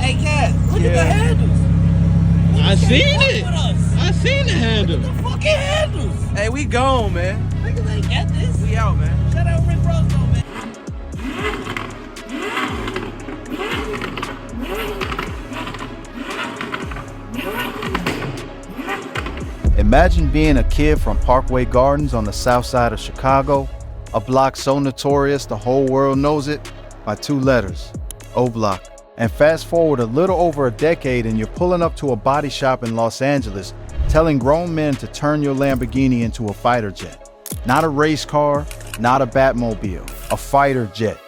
Hey, Cat, look at the handles. I seen it. I seen the handle. The fucking handles. Hey, we gone, man. Niggas ain't got this. We out, man. Shout out Rick Rosso, man. Imagine being a kid from Parkway Gardens on the south side of Chicago, a block so notorious the whole world knows it by two letters, O Block. And fast forward a little over a decade and you're pulling up to a body shop in Los Angeles telling grown men to turn your Lamborghini into a fighter jet. Not a race car, not a Batmobile, a fighter jet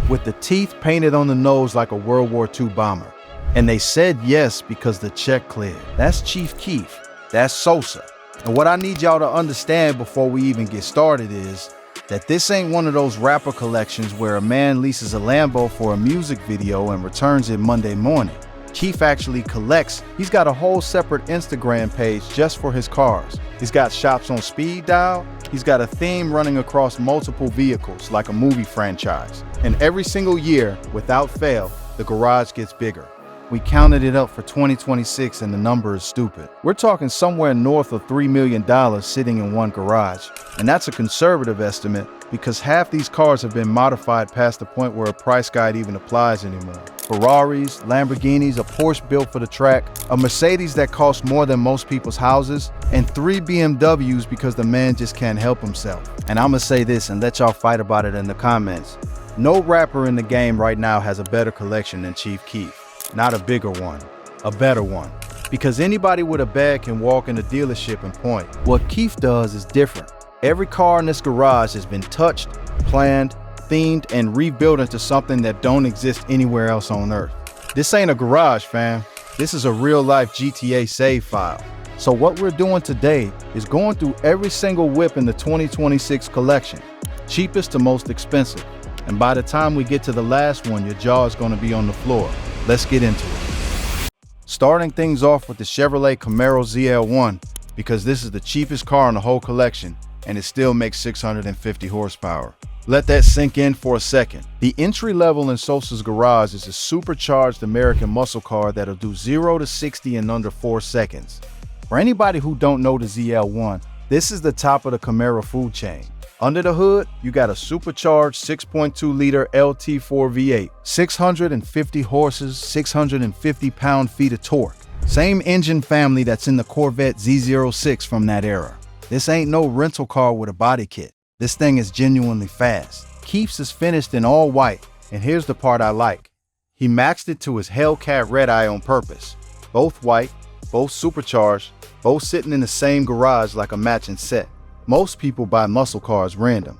with the teeth painted on the nose like a World War II bomber. And they said yes because the check cleared. That's Chief Keef. That's Sosa. And what I need y'all to understand before we even get started is that this ain't one of those rapper collections where a man leases a Lambo for a music video and returns it Monday morning. Keef actually collects. He's got a whole separate Instagram page just for his cars. He's got shops on speed dial. He's got a theme running across multiple vehicles like a movie franchise. And every single year, without fail, the garage gets bigger. We counted it up for 2026 and the number is stupid. We're talking somewhere north of $3 million sitting in one garage. And that's a conservative estimate because half these cars have been modified past the point where a price guide even applies anymore. Ferraris, Lamborghinis, a Porsche built for the track, a Mercedes that costs more than most people's houses, and 3 BMWs because the man just can't help himself. And I'ma say this and let y'all fight about it in the comments. No rapper in the game right now has a better collection than Chief Keef. Not a bigger one, a better one. Because anybody with a bag can walk in a dealership and point. What Keef does is different. Every car in this garage has been touched, planned, themed, and rebuilt into something that don't exist anywhere else on earth. This ain't a garage, fam. This is a real-life GTA save file. So what we're doing today is going through every single whip in the 2026 collection, cheapest to most expensive. And by the time we get to the last one, your jaw is going to be on the floor. Let's get into it. Starting things off with the Chevrolet Camaro ZL1 because this is the cheapest car in the whole collection and it still makes 650 horsepower. Let that sink in for a second. The entry level in Sosa's garage is a supercharged American muscle car that'll do 0 to 60 in under 4 seconds. For anybody who don't know the ZL1, this is the top of the Camaro food chain. Under the hood, you got a supercharged 6.2-liter LT4 V8, 650 horses, 650 pound-feet of torque. Same engine family that's in the Corvette Z06 from that era. This ain't no rental car with a body kit. This thing is genuinely fast. Keefs is finished in all white, and here's the part I like. He maxed it to his Hellcat red eye on purpose. Both white, both supercharged, both sitting in the same garage like a matching set. Most people buy muscle cars random.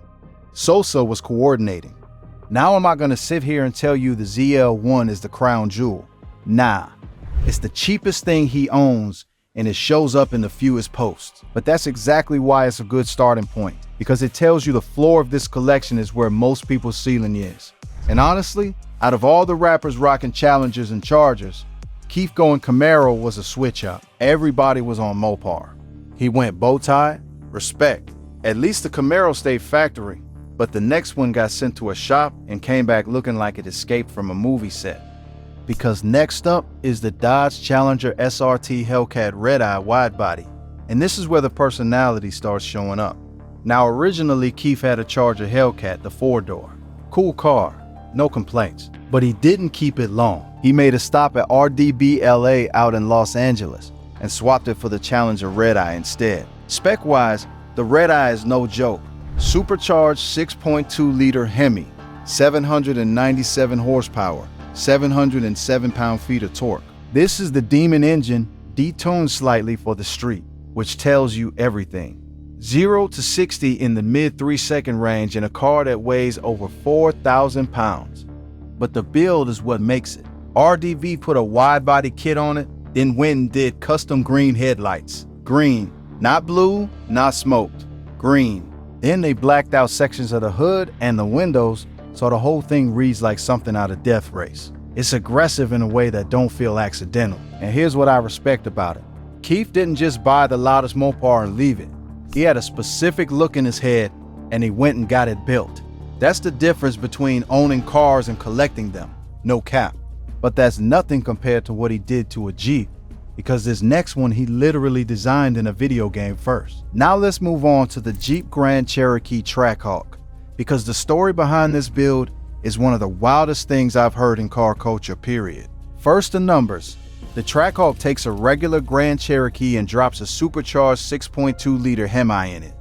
Sosa was coordinating. Now am I gonna sit here and tell you the ZL1 is the crown jewel? Nah, it's the cheapest thing he owns and it shows up in the fewest posts. But that's exactly why it's a good starting point, because it tells you the floor of this collection is where most people's ceiling is. And honestly, out of all the rappers rocking Challengers and Chargers, Keef going Camaro was a switch up. Everybody was on Mopar. He went bow tie. Respect. At least the Camaro stayed factory, but the next one got sent to a shop and came back looking like it escaped from a movie set. Because next up is the Dodge Challenger SRT Hellcat Red Eye wide body, and this is where the personality starts showing up. Now originally Keef had a Charger Hellcat, the 4-door. Cool car, no complaints, but he didn't keep it long. He made a stop at RDB LA out in Los Angeles and swapped it for the Challenger Red Eye instead. Spec-wise, the Red Eye is no joke. Supercharged 6.2-liter Hemi, 797 horsepower, 707 pound-feet of torque. This is the Demon engine, detuned slightly for the street, which tells you everything. 0 to 60 in the mid 3-second range in a car that weighs over 4,000 pounds. But the build is what makes it. RDV put a wide-body kit on it, then went and did custom green headlights. Green. Not blue, not smoked, green. Then they blacked out sections of the hood and the windows so the whole thing reads like something out of Death Race. It's aggressive in a way that don't feel accidental. And here's what I respect about it. Keef didn't just buy the loudest Mopar and leave it. He had a specific look in his head and he went and got it built. That's the difference between owning cars and collecting them. No cap. But that's nothing compared to what he did to a Jeep, because this next one he literally designed in a video game first. Now let's move on to the Jeep Grand Cherokee Trackhawk, because the story behind this build is one of the wildest things I've heard in car culture, period. First, the numbers. The Trackhawk takes a regular Grand Cherokee and drops a supercharged 6.2-liter Hemi in it.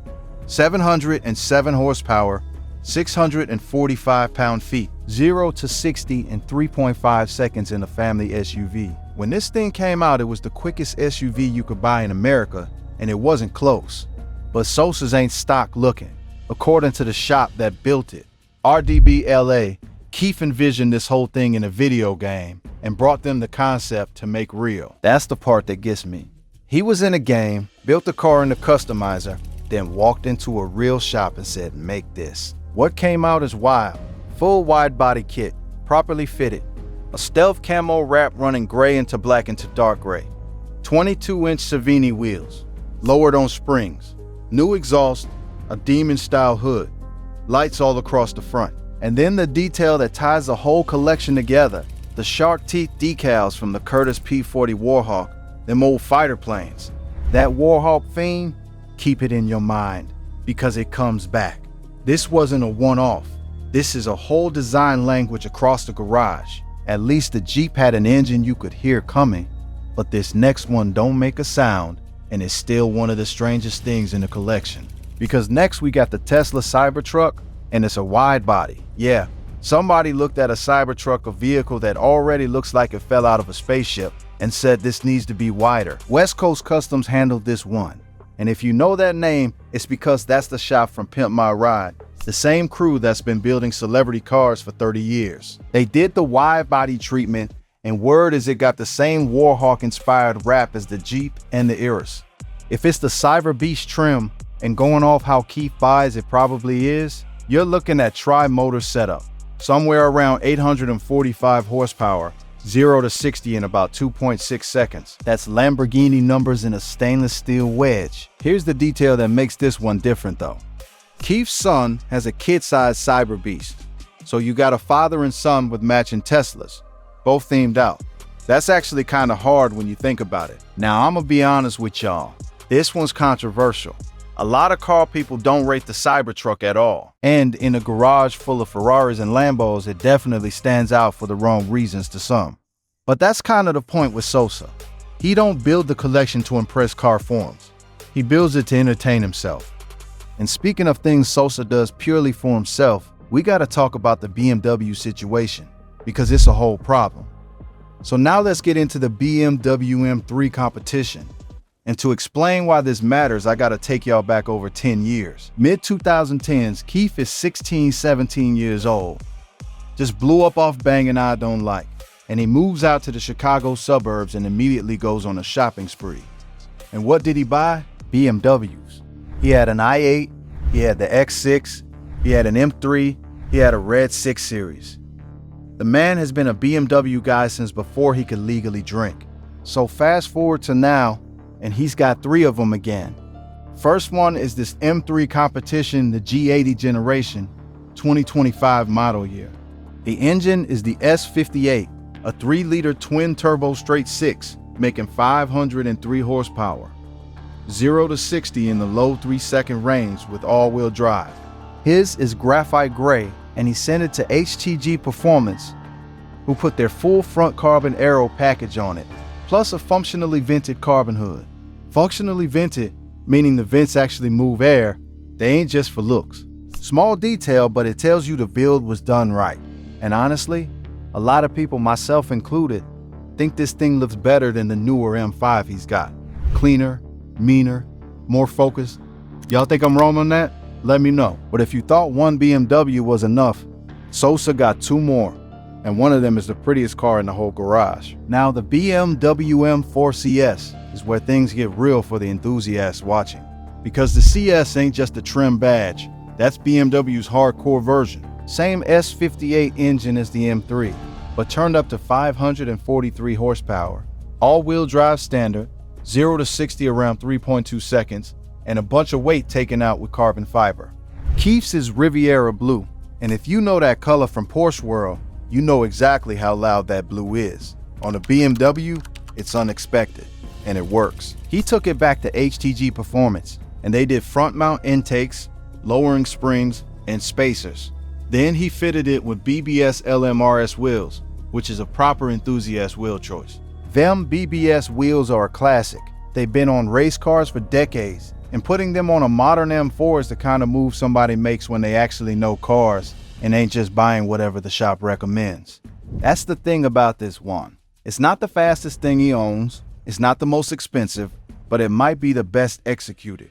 707 horsepower, 645 pound-feet, 0 to 60 in 3.5 seconds in a family SUV. When this thing came out, it was the quickest SUV you could buy in America, and it wasn't close. But Sosa's ain't stock looking. According to the shop that built it, RDB LA, Keefs envisioned this whole thing in a video game and brought them the concept to make real. That's the part that gets me. He was in a game, built the car in the customizer, then walked into a real shop and said, make this. What came out is wild. Full wide body kit, properly fitted. A stealth camo wrap running gray into black into dark gray. 22-inch Savini wheels, lowered on springs. New exhaust, a Demon-style hood. Lights all across the front. And then the detail that ties the whole collection together. The shark teeth decals from the Curtiss P-40 Warhawk, them old fighter planes. That Warhawk theme, keep it in your mind, because it comes back. This wasn't a one-off. This is a whole design language across the garage. At least the Jeep had an engine you could hear coming, but this next one don't make a sound, and is still one of the strangest things in the collection. Because next we got the Tesla Cybertruck, and it's a wide body. Yeah, somebody looked at a Cybertruck, a vehicle that already looks like it fell out of a spaceship, and said this needs to be wider. West Coast Customs handled this one. And if you know that name, it's because that's the shop from Pimp My Ride, the same crew that's been building celebrity cars for 30 years. They did the wide body treatment, and word is it got the same Warhawk-inspired wrap as the Jeep and the Urus. If it's the Cyber Beast trim, and going off how Keith buys it probably is, you're looking at tri-motor setup, somewhere around 845 horsepower, 0 to 60 in about 2.6 seconds. That's Lamborghini numbers in a stainless steel wedge. Here's the detail that makes this one different though. Keith's son has a kid-sized Cyber Beast, so you got a father and son with matching Teslas, both themed out. That's actually kind of hard when you think about it. Now I'm gonna be honest with y'all, this one's controversial. A lot of car people don't rate the Cybertruck at all. And in a garage full of Ferraris and Lambos, it definitely stands out for the wrong reasons to some. But that's kind of the point with Sosa. He don't build the collection to impress car forums. He builds it to entertain himself. And speaking of things Sosa does purely for himself, we gotta talk about the BMW situation, because it's a whole problem. So now let's get into the BMW M3 Competition. And to explain why this matters, I gotta take y'all back over 10 years. Mid-2010s, Keith is 16, 17 years old. Just blew up off Bangin' I Don't Like. And he moves out to the Chicago suburbs and immediately goes on a shopping spree. And what did he buy? BMWs. He had an i8, he had the X6, he had an M3, he had a red 6 Series. The man has been a BMW guy since before he could legally drink. So fast forward to now, and he's got 3 of them again. First one is this M3 Competition, the G80 generation, 2025 model year. The engine is the S58, a 3-liter twin-turbo straight 6, making 503 horsepower. 0 to 60 in the low 3-second range with all-wheel drive. His is graphite gray, and he sent it to HTG Performance, who put their full front carbon aero package on it, plus a functionally vented carbon hood. Functionally vented, meaning the vents actually move air, they ain't just for looks. Small detail, but it tells you the build was done right. And honestly, a lot of people, myself included, think this thing looks better than the newer M5 he's got. Cleaner, meaner, more focused. Y'all think I'm wrong on that? Let me know. But if you thought one BMW was enough, Sosa got 2 more. And one of them is the prettiest car in the whole garage. Now the BMW M4 CS is where things get real for the enthusiasts watching. Because the CS ain't just a trim badge, that's BMW's hardcore version. Same S58 engine as the M3, but turned up to 543 horsepower. All-wheel drive standard, 0 to 60 around 3.2 seconds, and a bunch of weight taken out with carbon fiber. Keefs is Riviera Blue, and if you know that color from Porsche World, you know exactly how loud that blue is. On a BMW, it's unexpected, and it works. He took it back to HTG Performance, and they did front mount intakes, lowering springs, and spacers. Then he fitted it with BBS LMRS wheels, which is a proper enthusiast wheel choice. Them BBS wheels are a classic. They've been on race cars for decades, and putting them on a modern M4 is the kind of move somebody makes when they actually know cars and ain't just buying whatever the shop recommends. That's the thing about this one. It's not the fastest thing he owns, it's not the most expensive, but it might be the best executed.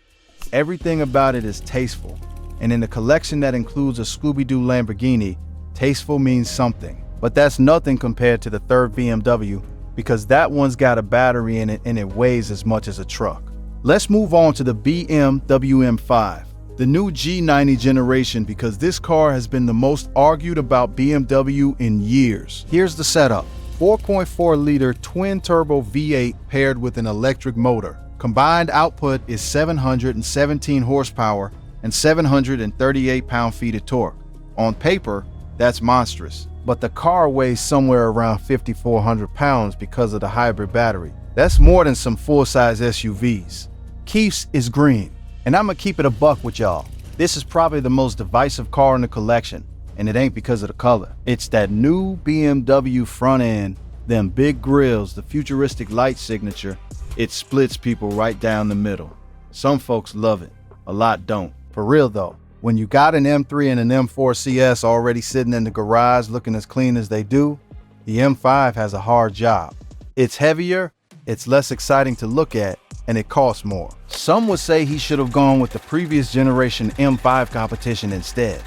Everything about it is tasteful, and in a collection that includes a Scooby-Doo Lamborghini, tasteful means something. But that's nothing compared to the third BMW, because that one's got a battery in it and it weighs as much as a truck. Let's move on to the BMW M5, the new G90 generation, because this car has been the most argued about BMW in years. Here's the setup. 4.4-liter twin-turbo V8 paired with an electric motor. Combined output is 717 horsepower and 738 pound-feet of torque. On paper, that's monstrous, but the car weighs somewhere around 5,400 pounds because of the hybrid battery. That's more than some full-size SUVs. Keefs is green, and I'ma keep it a buck with y'all. This is probably the most divisive car in the collection, and it ain't because of the color. It's that new BMW front end, them big grills, the futuristic light signature. It splits people right down the middle. Some folks love it, a lot don't. For real though, when you got an M3 and an M4 CS already sitting in the garage looking as clean as they do, the M5 has a hard job. It's heavier, it's less exciting to look at, and it costs more. Some would say he should have gone with the previous generation M5 Competition instead.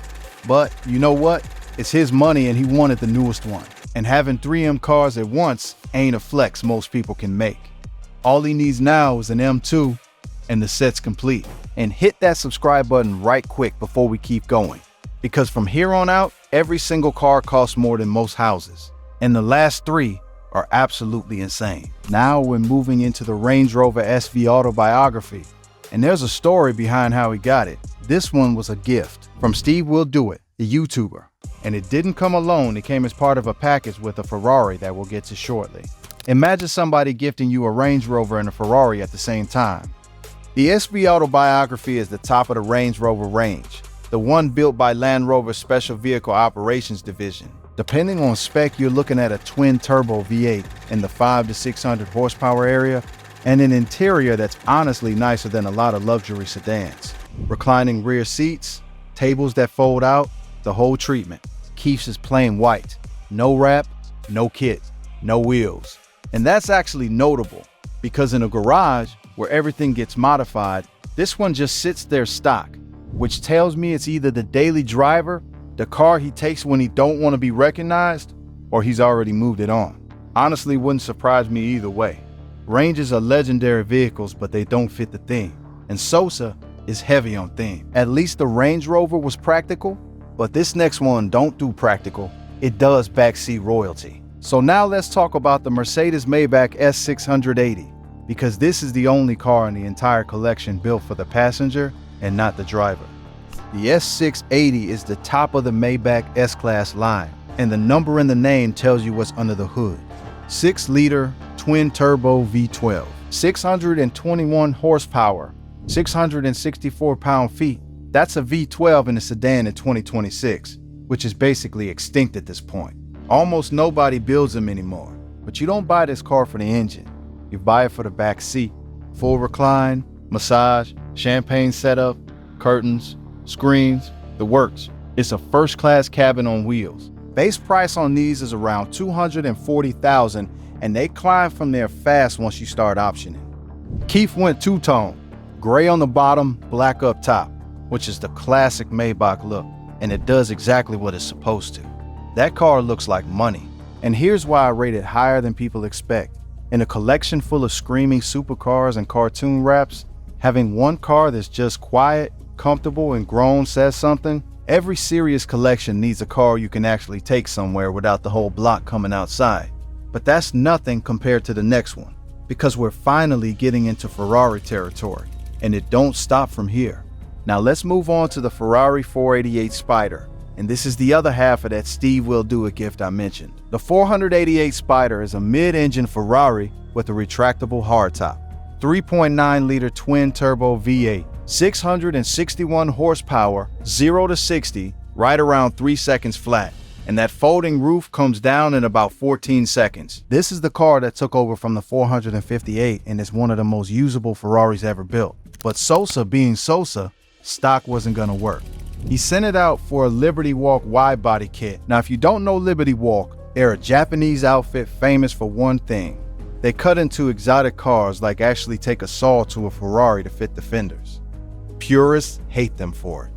But you know what? It's his money and he wanted the newest one. And having 3M cars at once ain't a flex most people can make. All he needs now is an M2 and the set's complete. And hit that subscribe button right quick before we keep going. Because from here on out, every single car costs more than most houses. And the last three are absolutely insane. Now we're moving into the Range Rover SV Autobiography. And there's a story behind how he got it. This one was a gift from Steve Will Do It, the YouTuber. And it didn't come alone, it came as part of a package with a Ferrari that we'll get to shortly. Imagine somebody gifting you a Range Rover and a Ferrari at the same time. The SV Autobiography is the top of the Range Rover range, the one built by Land Rover's Special Vehicle Operations Division. Depending on spec, you're looking at a twin-turbo V8 in the 500 to 600 horsepower area, and an interior that's honestly nicer than a lot of luxury sedans. Reclining rear seats, tables that fold out, the whole treatment. Keefs is plain white. No wrap, no kit, no wheels. And that's actually notable, because in a garage where everything gets modified, this one just sits there stock, which tells me it's either the daily driver, the car he takes when he don't want to be recognized, or he's already moved it on. Honestly, wouldn't surprise me either way. Ranges are legendary vehicles, but they don't fit the theme. And Sosa is heavy on theme. At least the Range Rover was practical, but this next one don't do practical. It does backseat royalty. So now let's talk about the Mercedes-Maybach S680, because this is the only car in the entire collection built for the passenger and not the driver. The S680 is the top of the Maybach S-Class line, and the number in the name tells you what's under the hood. 6-liter twin-turbo V12, 621 horsepower, 664 pound-feet. That's a V12 in a sedan in 2026, which is basically extinct at this point. Almost nobody builds them anymore, but you don't buy this car for the engine. You buy it for the back seat. Full recline, massage, champagne setup, curtains, screens, the works. It's a first-class cabin on wheels. Base price on these is around $240,000, and they climb from there fast once you start optioning. Keith went two-tone, gray on the bottom, black up top, which is the classic Maybach look, and it does exactly what it's supposed to. That car looks like money, and here's why I rate it higher than people expect. In a collection full of screaming supercars and cartoon wraps, having one car that's just quiet, comfortable, and grown says something. Every serious collection needs a car you can actually take somewhere without the whole block coming outside. But that's nothing compared to the next one, because we're finally getting into Ferrari territory, and it don't stop from here. Now let's move on to the Ferrari 488 Spider, And this is the other half of that Steve Will Do It gift I mentioned. The 488 Spider is a mid-engine Ferrari with a retractable hardtop. 3.9-liter twin-turbo V8, 661 horsepower, 0 to 60, right around 3 seconds flat. And that folding roof comes down in about 14 seconds. This is the car that took over from the 458 and is one of the most usable Ferraris ever built. But Sosa being Sosa, stock wasn't gonna work. He sent it out for a Liberty Walk wide body kit. Now, if you don't know Liberty Walk, they're a Japanese outfit famous for one thing. They cut into exotic cars, like actually take a saw to a Ferrari to fit the fenders. Purists hate them for it.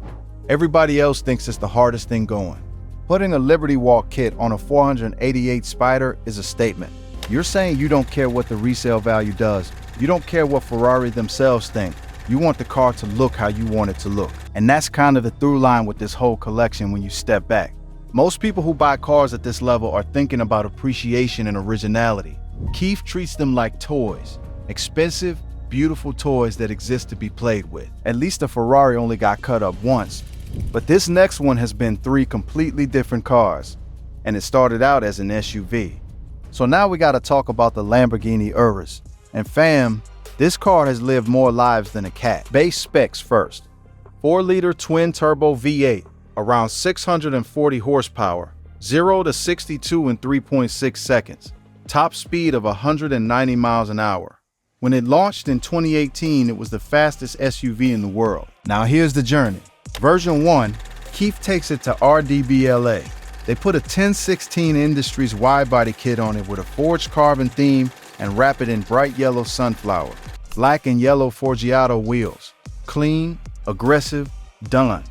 Everybody else thinks it's the hardest thing going. Putting a Liberty Walk kit on a 488 Spider is a statement. You're saying you don't care what the resale value does. You don't care what Ferrari themselves think. You want the car to look how you want it to look. And that's kind of the through line with this whole collection when you step back. Most people who buy cars at this level are thinking about appreciation and originality. Keef treats them like toys. Expensive, beautiful toys that exist to be played with. At least the Ferrari only got cut up once. But this next one has been 3 completely different cars. And it started out as an SUV. So now we gotta talk about the Lamborghini Urus. And fam, this car has lived more lives than a cat. Base specs first. 4-liter twin-turbo V8, around 640 horsepower, 0 to 62 in 3.6 seconds. Top speed of 190 miles an hour. When it launched in 2018, it was the fastest SUV in the world. Now here's the journey. Version 1, Keef takes it to RDBLA. They put a 1016 Industries wide-body kit on it with a forged carbon theme and wrap it in bright yellow sunflower. Black and yellow Forgiato wheels. Clean, aggressive, done.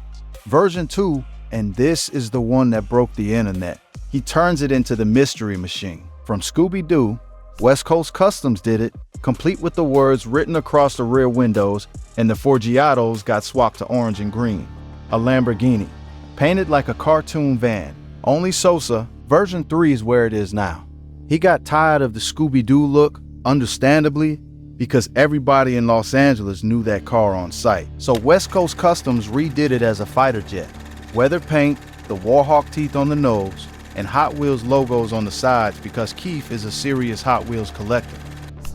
Version 2, and this is the one that broke the internet. He turns it into the mystery machine. From Scooby-Doo, West Coast Customs did it, complete with the words written across the rear windows, and the Forgiatos got swapped to orange and green. A Lamborghini, painted like a cartoon van. Only Sosa, version 3 is where it is now. He got tired of the Scooby-Doo look, understandably, because everybody in Los Angeles knew that car on sight. So West Coast Customs redid it as a fighter jet. Weather paint, the Warhawk teeth on the nose, and Hot Wheels logos on the sides because Keef is a serious Hot Wheels collector.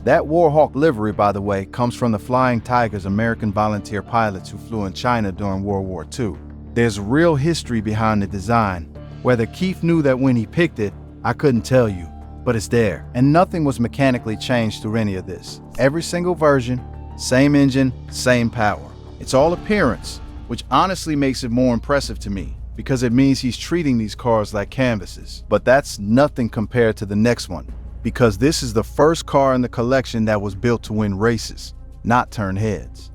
That Warhawk livery, by the way, comes from the Flying Tigers, American volunteer pilots who flew in China during World War II. There's real history behind the design. Whether Keef knew that when he picked it, I couldn't tell you, but it's there. And nothing was mechanically changed through any of this. Every single version, same engine, same power. It's all appearance, which honestly makes it more impressive to me, because it means he's treating these cars like canvases. But that's nothing compared to the next one, because this is the first car in the collection that was built to win races, not turn heads.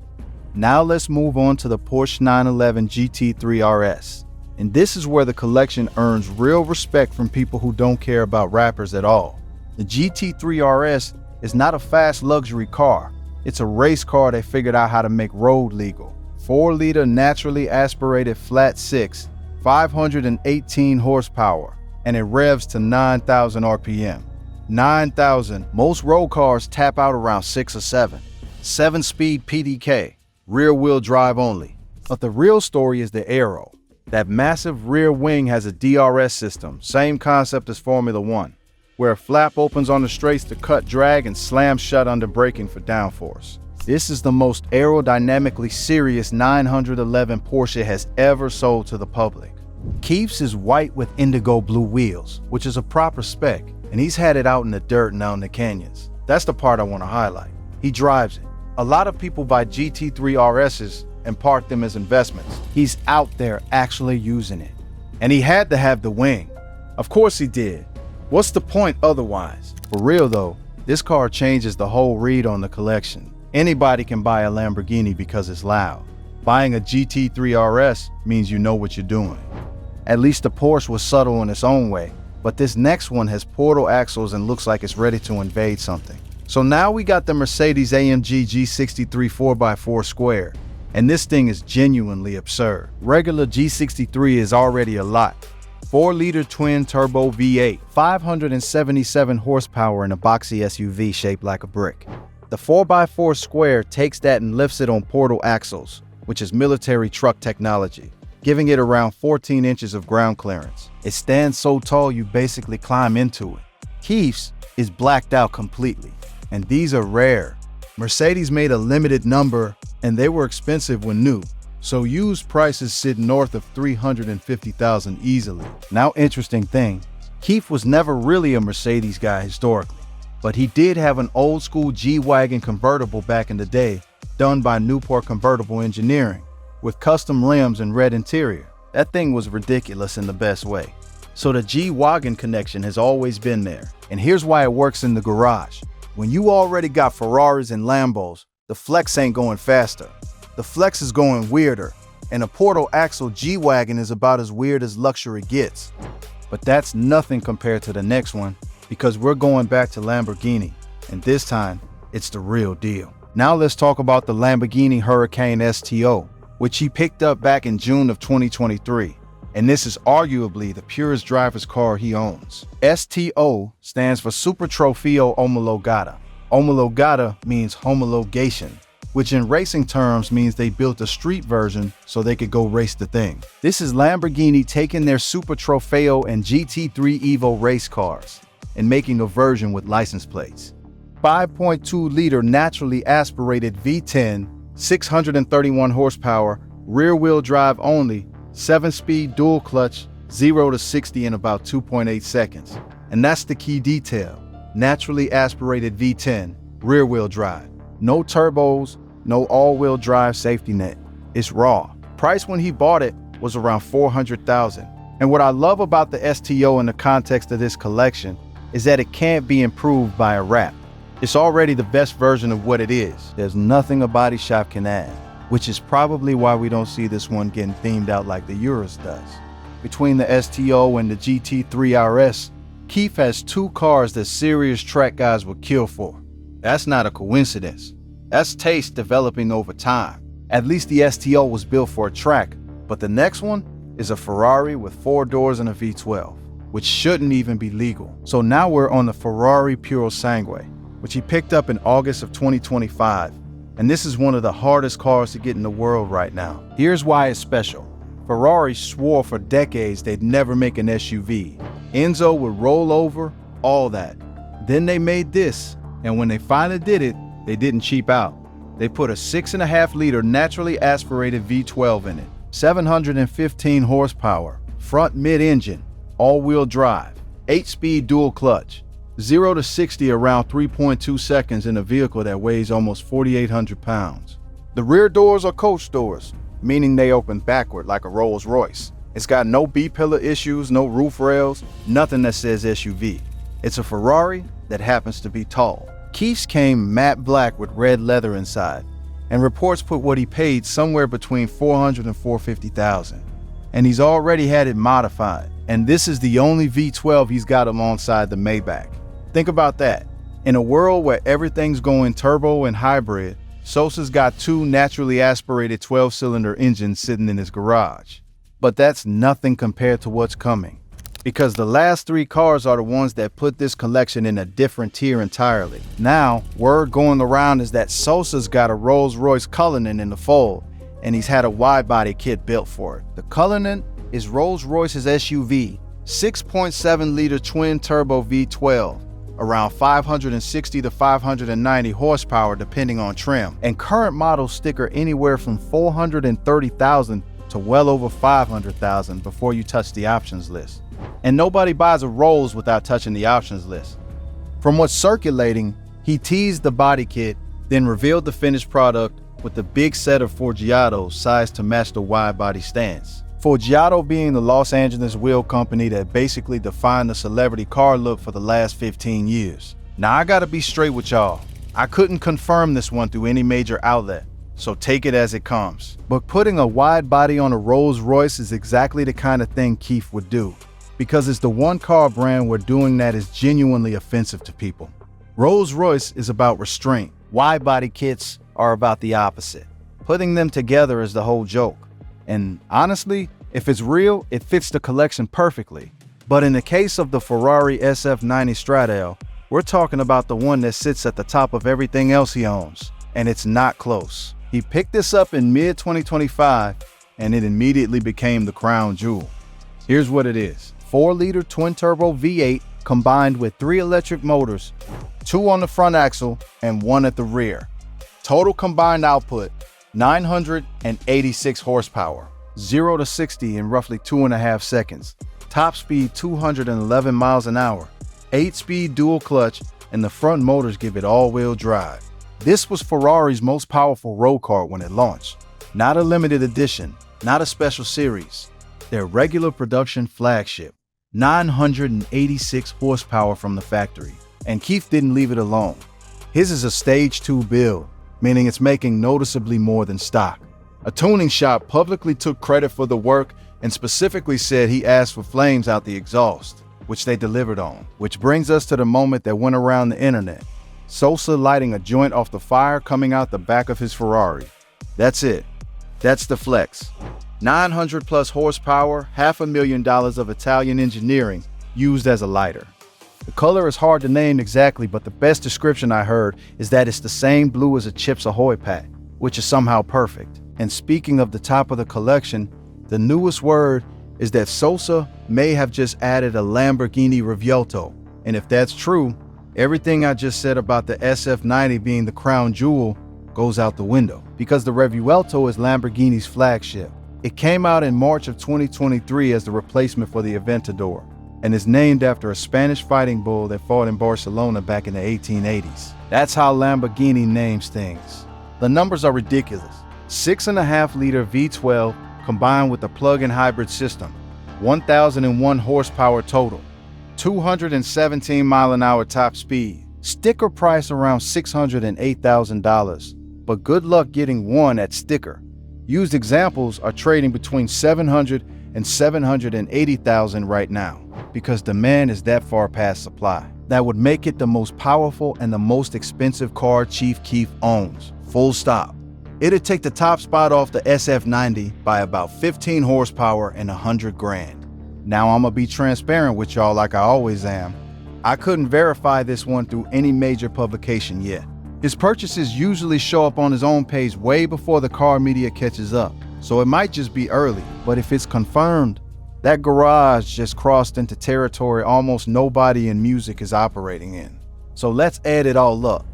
Now let's move on to the Porsche 911 GT3 RS. And this is where the collection earns real respect from people who don't care about rappers at all. The GT3 RS is not a fast luxury car. It's a race car they figured out how to make road legal. 4-liter naturally aspirated flat 6, 518 horsepower, and it revs to 9,000 RPM. 9,000. Most road cars tap out around 6 or 7. 7-speed PDK, rear wheel drive only. But the real story is the aero. That massive rear wing has a DRS system, same concept as Formula 1, where a flap opens on the straights to cut drag and slams shut under braking for downforce. This is the most aerodynamically serious 911 Porsche has ever sold to the public. Keefs is white with indigo blue wheels, which is a proper spec, and he's had it out in the dirt and out in the canyons. That's the part I want to highlight. He drives it. A lot of people buy GT3 RSs and park them as investments. He's out there actually using it. And he had to have the wing. Of course he did. What's the point otherwise? For real though, this car changes the whole read on the collection. Anybody can buy a Lamborghini because it's loud. Buying a GT3 RS means you know what you're doing. At least the Porsche was subtle in its own way, but this next one has portal axles and looks like it's ready to invade something. So now we got the Mercedes-AMG G63 4x4 square. And this thing is genuinely absurd. Regular G63 is already a lot. 4-liter twin-turbo V8, 577 horsepower in a boxy SUV shaped like a brick. The 4x4 square takes that and lifts it on portal axles, which is military truck technology. giving it around 14 inches of ground clearance. It stands so tall you basically climb into it. Keefs is blacked out completely, and these are rare. Mercedes made a limited number, and they were expensive when new, so used prices sit north of $350,000 easily. Now, interesting thing, Keef was never really a Mercedes guy historically, but he did have an old school G-Wagon convertible back in the day, done by Newport Convertible Engineering, with custom rims and red interior. That thing was ridiculous in the best way. So the G-Wagon connection has always been there. And here's why it works in the garage. When you already got Ferraris and Lambos, the Flex ain't going faster. The Flex is going weirder, and a Portal Axle G-Wagon is about as weird as luxury gets. But that's nothing compared to the next one, because we're going back to Lamborghini, and this time, it's the real deal. Now let's talk about the Lamborghini Huracan STO, which he picked up back in June of 2023. And this is arguably the purest driver's car he owns. STO stands for Super Trofeo Omologata. Omologata means homologation, which in racing terms means they built a street version so they could go race the thing. This is Lamborghini taking their Super Trofeo and GT3 Evo race cars and making a version with license plates. 5.2-liter naturally aspirated V10, 631 horsepower, rear-wheel drive only, 7-speed dual clutch, 0 to 60 in about 2.8 seconds. And that's the key detail. Naturally aspirated V10, rear-wheel drive. No turbos, no all-wheel drive safety net. It's raw. Price when he bought it was around $400,000. And what I love about the STO in the context of this collection is that it can't be improved by a wrap. It's already the best version of what it is. There's nothing a body shop can add, which is probably why we don't see this one getting themed out like the Urus does. Between the STO and the GT3 RS, Keef has two cars that serious track guys would kill for. That's not a coincidence. That's taste developing over time. At least the STO was built for a track, but the next one is a Ferrari with 4 doors and a V12, which shouldn't even be legal. So now we're on the Ferrari Purosangue, which he picked up in August of 2025. And this is one of the hardest cars to get in the world right now. Here's why it's special. Ferrari swore for decades they'd never make an SUV. Enzo would roll over, all that. Then they made this, and when they finally did it, they didn't cheap out. They put a 6.5-liter naturally aspirated V12 in it, 715 horsepower, front mid-engine, all-wheel drive, 8-speed dual clutch, 0 to 60 around 3.2 seconds in a vehicle that weighs almost 4,800 pounds. The rear doors are coach doors, meaning they open backward like a Rolls-Royce. It's got no B-pillar issues, no roof rails, nothing that says SUV. It's a Ferrari that happens to be tall. Keefs came matte black with red leather inside, and reports put what he paid somewhere between $400,000 and $450,000. And he's already had it modified, and this is the only V12 he's got alongside the Maybach. Think about that. In a world where everything's going turbo and hybrid, Sosa's got 2 naturally aspirated 12-cylinder engines sitting in his garage. But that's nothing compared to what's coming, because the last 3 cars are the ones that put this collection in a different tier entirely. Now, word going around is that Sosa's got a Rolls-Royce Cullinan in the fold, and he's had a wide-body kit built for it. The Cullinan is Rolls-Royce's SUV, 6.7-liter twin-turbo V12, around 560 to 590 horsepower depending on trim, and current models sticker anywhere from $430,000 to well over $500,000 before you touch the options list. And nobody buys a Rolls without touching the options list. From what's circulating, he teased the body kit, then revealed the finished product with a big set of Forgiatos sized to match the wide body stance. Forgiato being the Los Angeles wheel company that basically defined the celebrity car look for the last 15 years. Now I gotta be straight with y'all. I couldn't confirm this one through any major outlet, so take it as it comes. But putting a wide body on a Rolls-Royce is exactly the kind of thing Keef would do, because it's the one car brand where doing that is genuinely offensive to people. Rolls-Royce is about restraint. Wide body kits are about the opposite. Putting them together is the whole joke. And honestly, if it's real, it fits the collection perfectly. But in the case of the Ferrari SF90 Stradale, we're talking about the one that sits at the top of everything else he owns, and it's not close. He picked this up in mid-2025, and it immediately became the crown jewel. Here's what it is. 4-liter twin-turbo V8 combined with 3 electric motors, 2 on the front axle and 1 at the rear. Total combined output, 986 horsepower, 0 to 60 in roughly 2.5 seconds. Top speed 211 miles an hour, 8-speed dual clutch, and the front motors give it all-wheel drive. This was Ferrari's most powerful road car when it launched. Not a limited edition, not a special series. Their regular production flagship. 986 horsepower from the factory. And Keith didn't leave it alone. His is a stage 2 build, meaning it's making noticeably more than stock. A tuning shop publicly took credit for the work and specifically said he asked for flames out the exhaust, which they delivered on. Which brings us to the moment that went around the internet. Sosa lighting a joint off the fire coming out the back of his Ferrari. That's it. That's the flex. 900 plus horsepower, $500,000 of Italian engineering used as a lighter. The color is hard to name exactly, but the best description I heard is that it's the same blue as a Chips Ahoy pack, which is somehow perfect. And speaking of the top of the collection, the newest word is that Sosa may have just added a Lamborghini Revuelto. And if that's true, everything I just said about the SF90 being the crown jewel goes out the window, because the Revuelto is Lamborghini's flagship. It came out in March of 2023 as the replacement for the Aventador, and is named after a Spanish fighting bull that fought in Barcelona back in the 1880s. That's how Lamborghini names things. The numbers are ridiculous. 6.5-liter V12 combined with a plug-in hybrid system, 1,001 horsepower total, 217 mile-an-hour top speed. Sticker price around $608,000, but good luck getting one at sticker. Used examples are trading between $700,000 and $780,000 right now, because demand is that far past supply. That would make it the most powerful and the most expensive car Chief Keef owns. Full stop. It'd take the top spot off the SF90 by about 15 horsepower and 100 grand. Now I'ma be transparent with y'all like I always am. I couldn't verify this one through any major publication yet. His purchases usually show up on his own page way before the car media catches up, so it might just be early. But if it's confirmed, that garage just crossed into territory almost nobody in music is operating in. So let's add it all up.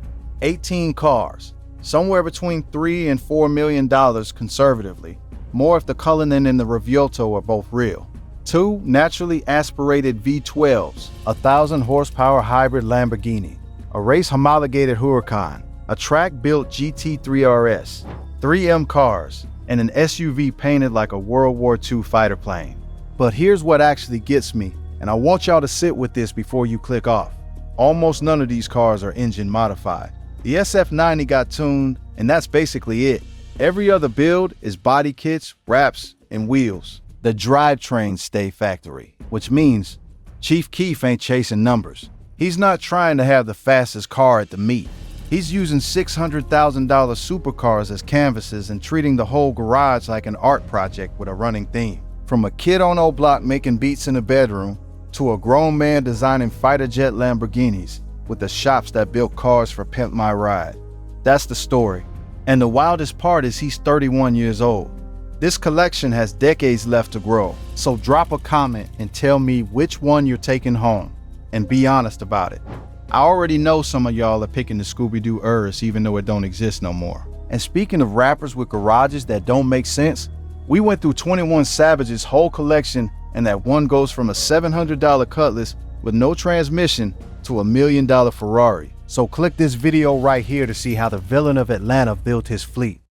18 cars, somewhere between $3 and $4 million conservatively, more if the Cullinan and the Revuelto are both real. 2 naturally aspirated V12s, 1,000 horsepower hybrid Lamborghini, a race homologated Huracan, a track-built GT3 RS, 3 M cars, and an SUV painted like a World War II fighter plane. But here's what actually gets me, and I want y'all to sit with this before you click off. Almost none of these cars are engine modified. The SF90 got tuned, and that's basically it. Every other build is body kits, wraps, and wheels. The drivetrains stay factory, which means Chief Keef ain't chasing numbers. He's not trying to have the fastest car at the meet. He's using $600,000 supercars as canvases and treating the whole garage like an art project with a running theme. From a kid on old block making beats in the bedroom, to a grown man designing fighter jet Lamborghinis with the shops that built cars for Pimp My Ride. That's the story. And the wildest part is he's 31 years old. This collection has decades left to grow. So drop a comment and tell me which one you're taking home. And be honest about it. I already know some of y'all are picking the Scooby-Doo Urus even though it don't exist no more. And speaking of rappers with garages that don't make sense, we went through 21 Savage's whole collection, and that one goes from a $700 Cutlass with no transmission to $1 million Ferrari. So click this video right here to see how the villain of Atlanta built his fleet.